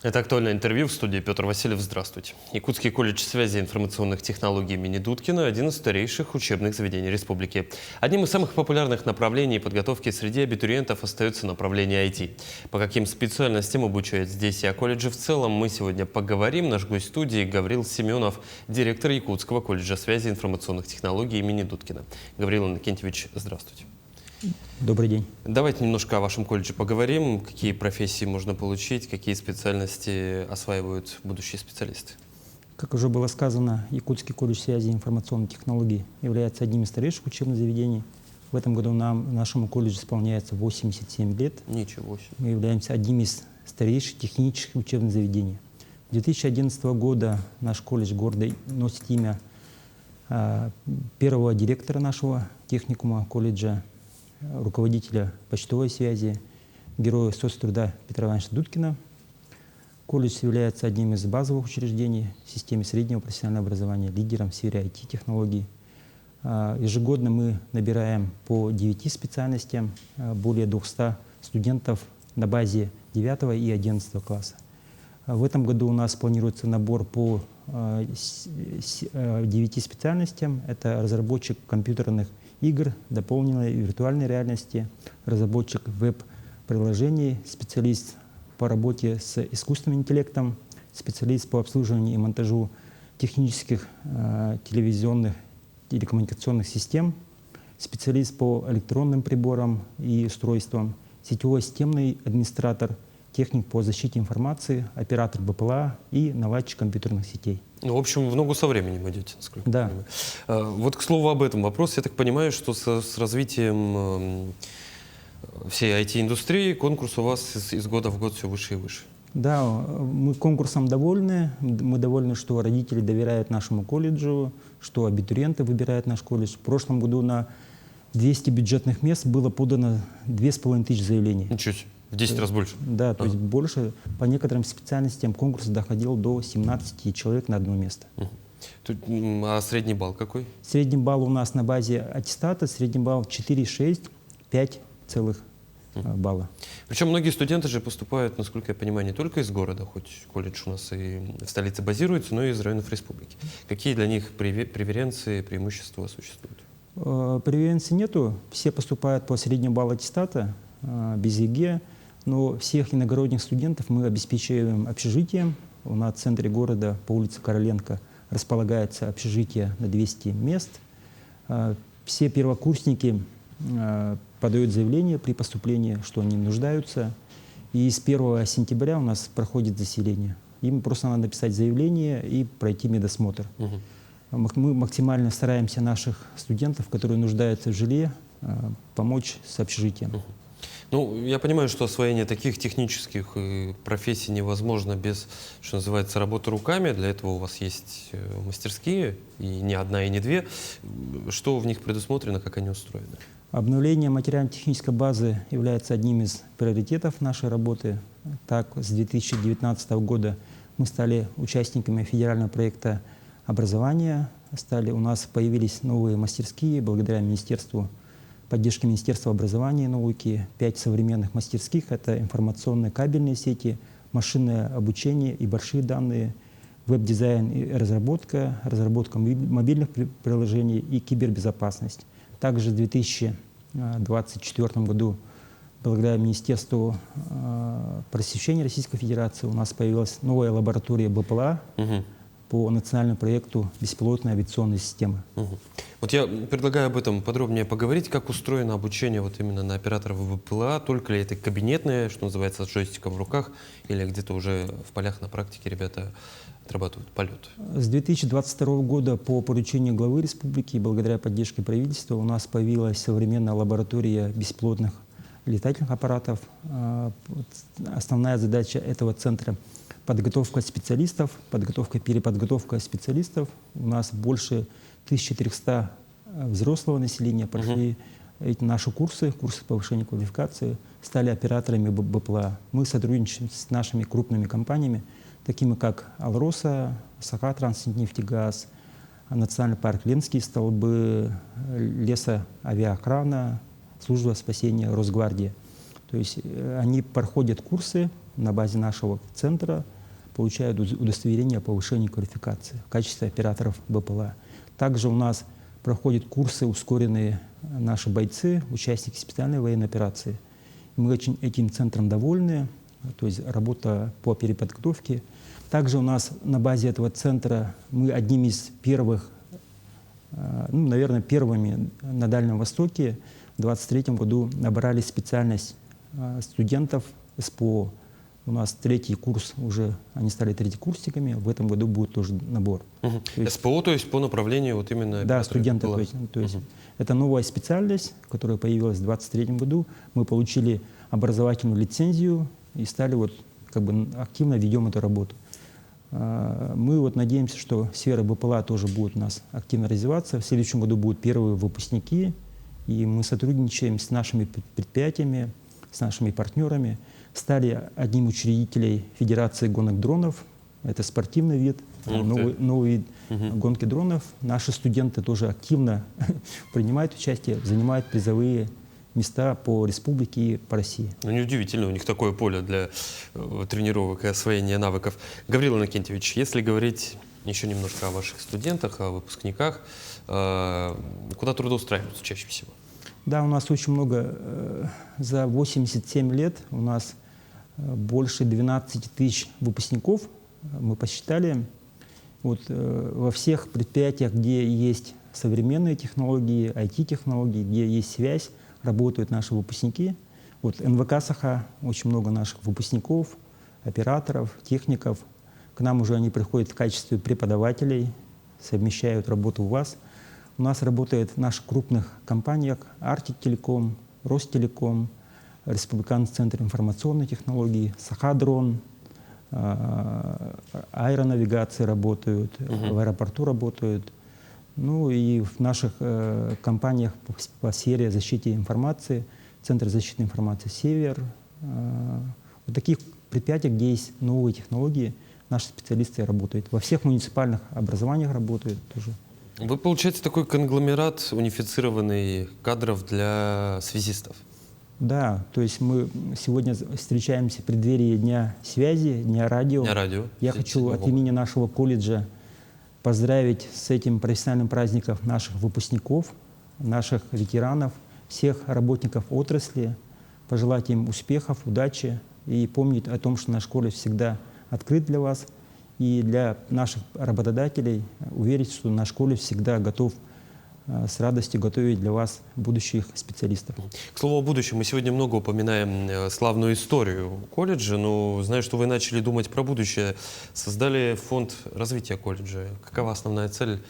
Это «Актуальное интервью», в студии Петр Васильев. Здравствуйте. Якутский колледж связи и информационных технологий имени Дудкина – один из старейших учебных заведений республики. Одним из самых популярных направлений подготовки среди абитуриентов остается направление IT. По каким специальностям обучают здесь и о колледже в целом, мы сегодня поговорим. Наш гость студии Гаврил Семенов, директор Якутского колледжа связи и информационных технологий имени Дудкина. Гаврил Иннокентьевич, здравствуйте. Добрый день. Давайте немножко о вашем колледже поговорим. Какие профессии можно получить, какие специальности осваивают будущие специалисты? Как уже было сказано, Якутский колледж связи и информационных технологий является одним из старейших учебных заведений. В этом году нашему колледжу исполняется 87 лет. Ничего себе. Мы являемся одним из старейших технических учебных заведений. С 2011 года наш колледж гордо носит имя первого директора нашего техникума колледжа, руководителя почтовой связи, героя соцтруда Петра Ивановича Дудкина. Колледж является одним из базовых учреждений в системе среднего профессионального образования, лидером в сфере IT-технологий. Ежегодно мы набираем по 9 специальностям более 200 студентов на базе 9 и 11 класса. В этом году у нас планируется набор по 9 специальностям. Это разработчик компьютерных игр, дополненной виртуальной реальности, разработчик веб-приложений, специалист по работе с искусственным интеллектом, специалист по обслуживанию и монтажу технических телевизионных телекоммуникационных систем, специалист по электронным приборам и устройствам, сетевой системный администратор, техник по защите информации, оператор БПЛА и наладчик компьютерных сетей. Ну, в общем, в ногу со временем идете, насколько да. я понимаю. Вот к слову об этом вопрос. Я так понимаю, что с развитием всей IT-индустрии конкурс у вас из года в год все выше и выше. Да, мы конкурсом довольны. Мы довольны, что родители доверяют нашему колледжу, что абитуриенты выбирают наш колледж. В прошлом году на 200 бюджетных мест было подано 2500 заявлений. Ничего себе. В 10 раз больше? Да, то есть больше. По некоторым специальностям конкурс доходил до 17 человек на одно место. А средний балл какой? Средний балл у нас на базе аттестата, средний балл 4,6, 5 целых балла. Причем многие студенты же поступают, насколько я понимаю, не только из города, хоть колледж у нас и в столице базируется, но и из районов республики. Какие для них преференции, преимущества существуют? Преференций нету. Все поступают по среднему баллу аттестата, без ЕГЭ. Но всех иногородних студентов мы обеспечиваем общежитием. У нас в центре города по улице Короленко располагается общежитие на 200 мест. Все первокурсники подают заявление при поступлении, что они нуждаются. И с 1 сентября у нас проходит заселение. Им просто надо написать заявление и пройти медосмотр. Мы максимально стараемся наших студентов, которые нуждаются в жилье, помочь с общежитием. Ну, я понимаю, что освоение таких технических профессий невозможно без, что называется, работы руками. Для этого у вас есть мастерские, и не одна, и не две. Что в них предусмотрено, как они устроены? Обновление материально-технической базы является одним из приоритетов нашей работы. Так, с 2019 года мы стали участниками федерального проекта образования. У нас появились новые мастерские благодаря поддержке Министерства образования и науки. 5 современных мастерских — это информационные кабельные сети, машинное обучение и большие данные, веб-дизайн и разработка мобильных приложений и кибербезопасность. Также в 2024 году, благодаря Министерству просвещения Российской Федерации, у нас появилась новая лаборатория БПЛА по национальному проекту «Беспилотная авиационная система». Вот я предлагаю об этом подробнее поговорить, как устроено обучение вот именно на операторов БПЛА, только ли это кабинетное, что называется, с джойстиком в руках, или где-то уже в полях на практике ребята отрабатывают полет? С 2022 года по поручению главы республики и благодаря поддержке правительства у нас появилась современная лаборатория беспилотных летательных аппаратов. Основная задача этого центра — подготовка специалистов, переподготовка специалистов. У нас больше 1300 взрослого населения прошли наши курсы повышения квалификации, стали операторами БПЛА. Мы сотрудничаем с нашими крупными компаниями, такими как «Алроса», «Сахатранснефтегаз», Национальный парк «Ленские столбы», лесоавиаохрана, служба спасения Росгвардии. То есть они проходят курсы на базе нашего центра, получают удостоверение о повышении квалификации в качестве операторов БПЛА. Также у нас проходят курсы ускоренные наши бойцы, участники специальной военной операции. Мы очень этим центром довольны, то есть работа по переподготовке. Также у нас на базе этого центра мы одним из первых, ну, наверное, первыми на Дальнем Востоке в 2023 году набрали специальность студентов СПО. У нас третий курс уже, они стали третьекурсниками, в этом году будет тоже набор. То есть, СПО, то есть по направлению вот именно... Да, студенты. То есть это новая специальность, которая появилась в 2023 году. Мы получили образовательную лицензию и стали вот как бы активно ведем эту работу. Мы вот надеемся, что сфера БПЛА тоже будет у нас активно развиваться. В следующем году будут первые выпускники, и мы сотрудничаем с нашими предприятиями, с нашими партнерами. Стали одним учредителей Федерации гонок дронов. Это спортивный вид, новый вид гонки дронов. Наши студенты тоже активно принимают участие, занимают призовые места по республике и по России. Ну, неудивительно, у них такое поле для тренировок и освоения навыков. Гаврил Иннокентьевич, если говорить еще немножко о ваших студентах, о выпускниках, куда трудоустраиваются чаще всего? Да, у нас очень много. За 87 лет у нас больше 12 тысяч выпускников. Мы посчитали. Вот, во всех предприятиях, где есть современные технологии, IT-технологии, где есть связь, работают наши выпускники. Вот НВК Саха, очень много наших выпускников, операторов, техников. К нам уже они приходят в качестве преподавателей, совмещают работу у вас. У нас работает в наших крупных компаниях Arctic Telecom, Ростелеком, Республиканский центр информационной технологии, Саха-дрон, аэронавигации работают, в аэропорту работают. Ну и в наших компаниях по сфере защиты информации, Центр защиты информации «Север». В таких предприятиях, где есть новые технологии, наши специалисты работают. Во всех муниципальных образованиях работают тоже. Вы, получаете, такой конгломерат унифицированный кадров для связистов? Да, то есть мы сегодня встречаемся в преддверии Дня связи, Дня радио. Дня радио. Я хочу от имени нашего колледжа поздравить с этим профессиональным праздником наших выпускников, наших ветеранов, всех работников отрасли, пожелать им успехов, удачи и помнить о том, что наш колледж всегда открыт для вас. И для наших работодателей уверить, что наш колледж всегда готов с радостью готовить для вас будущих специалистов. К слову о будущем, мы сегодня много упоминаем славную историю колледжа, но знаю, что вы начали думать про будущее. Создали фонд развития колледжа. Какова основная цель?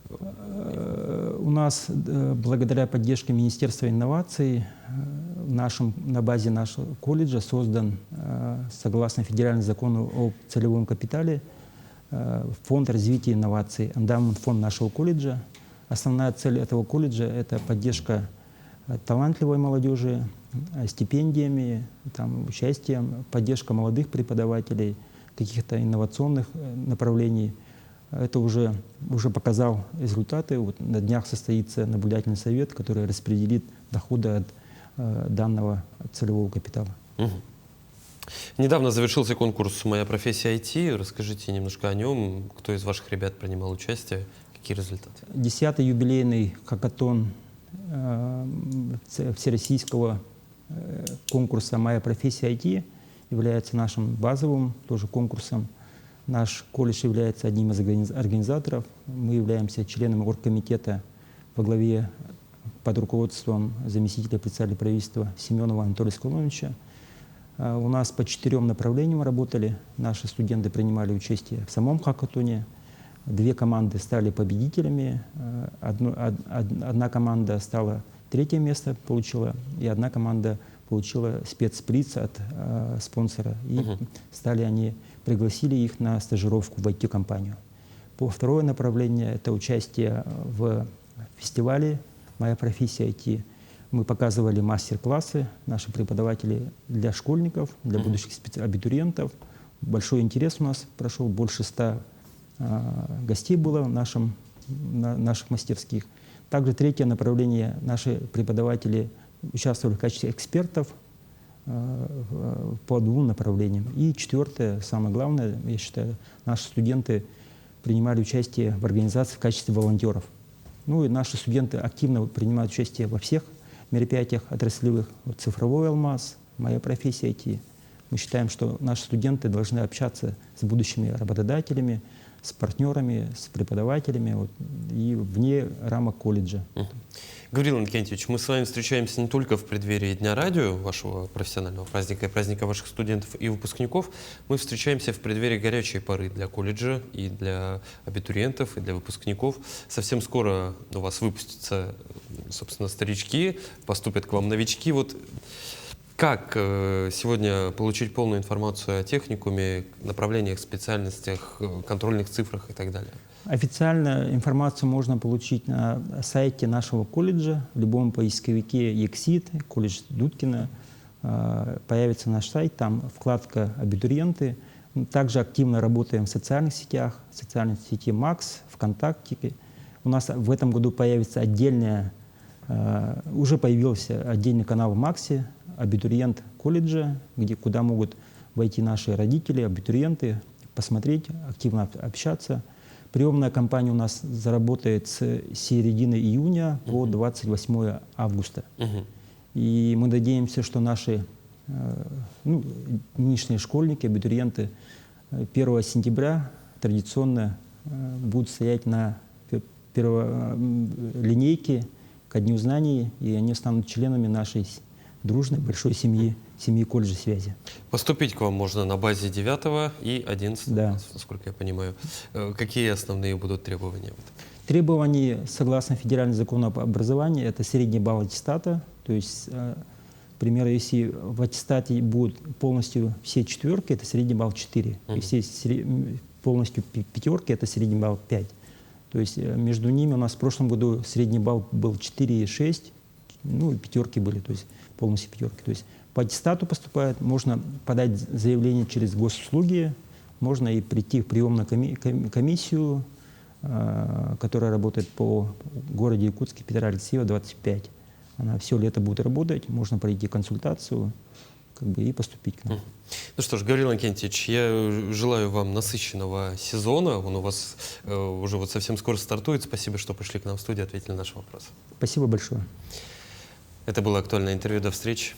У нас, благодаря поддержке Министерства инноваций, на базе нашего колледжа создан, согласно федеральному закону о целевом капитале, фонд развития инноваций, эндаумент фонд нашего колледжа. Основная цель этого колледжа – это поддержка талантливой молодежи, стипендиями, участием, поддержка молодых преподавателей, каких-то инновационных направлений. Это уже показал результаты. Вот на днях состоится наблюдательный совет, который распределит доходы от данного целевого капитала. Недавно завершился конкурс «Моя профессия IT». Расскажите немножко о нем. Кто из ваших ребят принимал участие? Какие результаты? 10-й юбилейный хакатон всероссийского конкурса «Моя профессия IT» является нашим базовым тоже конкурсом. Наш колледж является одним из организаторов. Мы являемся членом оргкомитета во главе под руководством заместителя председателя правительства Семенова Анатолия Склоновича. У нас по 4 направлениям работали. Наши студенты принимали участие в самом хакатоне. 2 команды стали победителями. Одна команда стала 3-е место, получила, и 1 команда получила спецприз от спонсора. И пригласили их на стажировку в IT-компанию. По 2-е направление – это участие в фестивале «Моя профессия IT». Мы показывали мастер-классы, наши преподаватели для школьников, для будущих абитуриентов. Большой интерес у нас прошел, больше 100 гостей было в наших мастерских. Также 3-е направление, наши преподаватели участвовали в качестве экспертов по двум направлениям. И четвертое, самое главное, я считаю, наши студенты принимали участие в организации в качестве волонтеров. Ну и наши студенты активно принимают участие во всех мероприятиях отраслевых. Вот цифровой алмаз, моя профессия IT. Мы считаем, что наши студенты должны общаться с будущими работодателями, с партнерами, с преподавателями вот, и вне рамок колледжа. Гаврил Иннокентьевич, мы с вами встречаемся не только в преддверии Дня радио, вашего профессионального праздника и праздника ваших студентов и выпускников, мы встречаемся в преддверии горячей поры для колледжа и для абитуриентов, и для выпускников. Совсем скоро у вас выпустятся, собственно, старички, поступят к вам новички. Вот как сегодня получить полную информацию о техникуме, направлениях, специальностях, контрольных цифрах и так далее? Официально информацию можно получить на сайте нашего колледжа, в любом поисковике «Ексид», колледж Дудкина. Появится наш сайт, там вкладка «Абитуриенты». Также активно работаем в социальных сетях, в социальной сети МАКС, ВКонтакте. У нас в этом году появится уже появился отдельный канал в МАКСе «Абитуриент колледжа», куда могут войти наши родители, абитуриенты, посмотреть, активно общаться. Приемная кампания у нас заработает с середины июня по 28 августа. И мы надеемся, что наши нынешние школьники, абитуриенты 1 сентября традиционно будут стоять на линейке ко Дню знаний, и они станут членами нашей дружной большой семьи колледжа связи. Поступить к вам можно на базе 9 и 11, да. Насколько я понимаю. Какие основные будут требования? Требования, согласно федеральному закону об образовании, это средний балл аттестата. То есть, к примеру, если в аттестате будут полностью все четверки, это средний балл 4. Если полностью пятерки, это средний балл 5. То есть между ними у нас в прошлом году средний балл был 4,6, ну и пятерки были, то есть полностью пятерки. То есть по аттестату поступает, можно подать заявление через госуслуги, можно и прийти в приемную комиссию, которая работает по городе Якутске, Петра Алексеева, 25. Она все лето будет работать, можно пройти консультацию и поступить к нам. Ну что ж, Гаврил Иннокентьевич, я желаю вам насыщенного сезона. Он у вас уже вот совсем скоро стартует. Спасибо, что пришли к нам в студию, ответили на наши вопросы. Спасибо большое. Это было актуальное интервью. До встречи.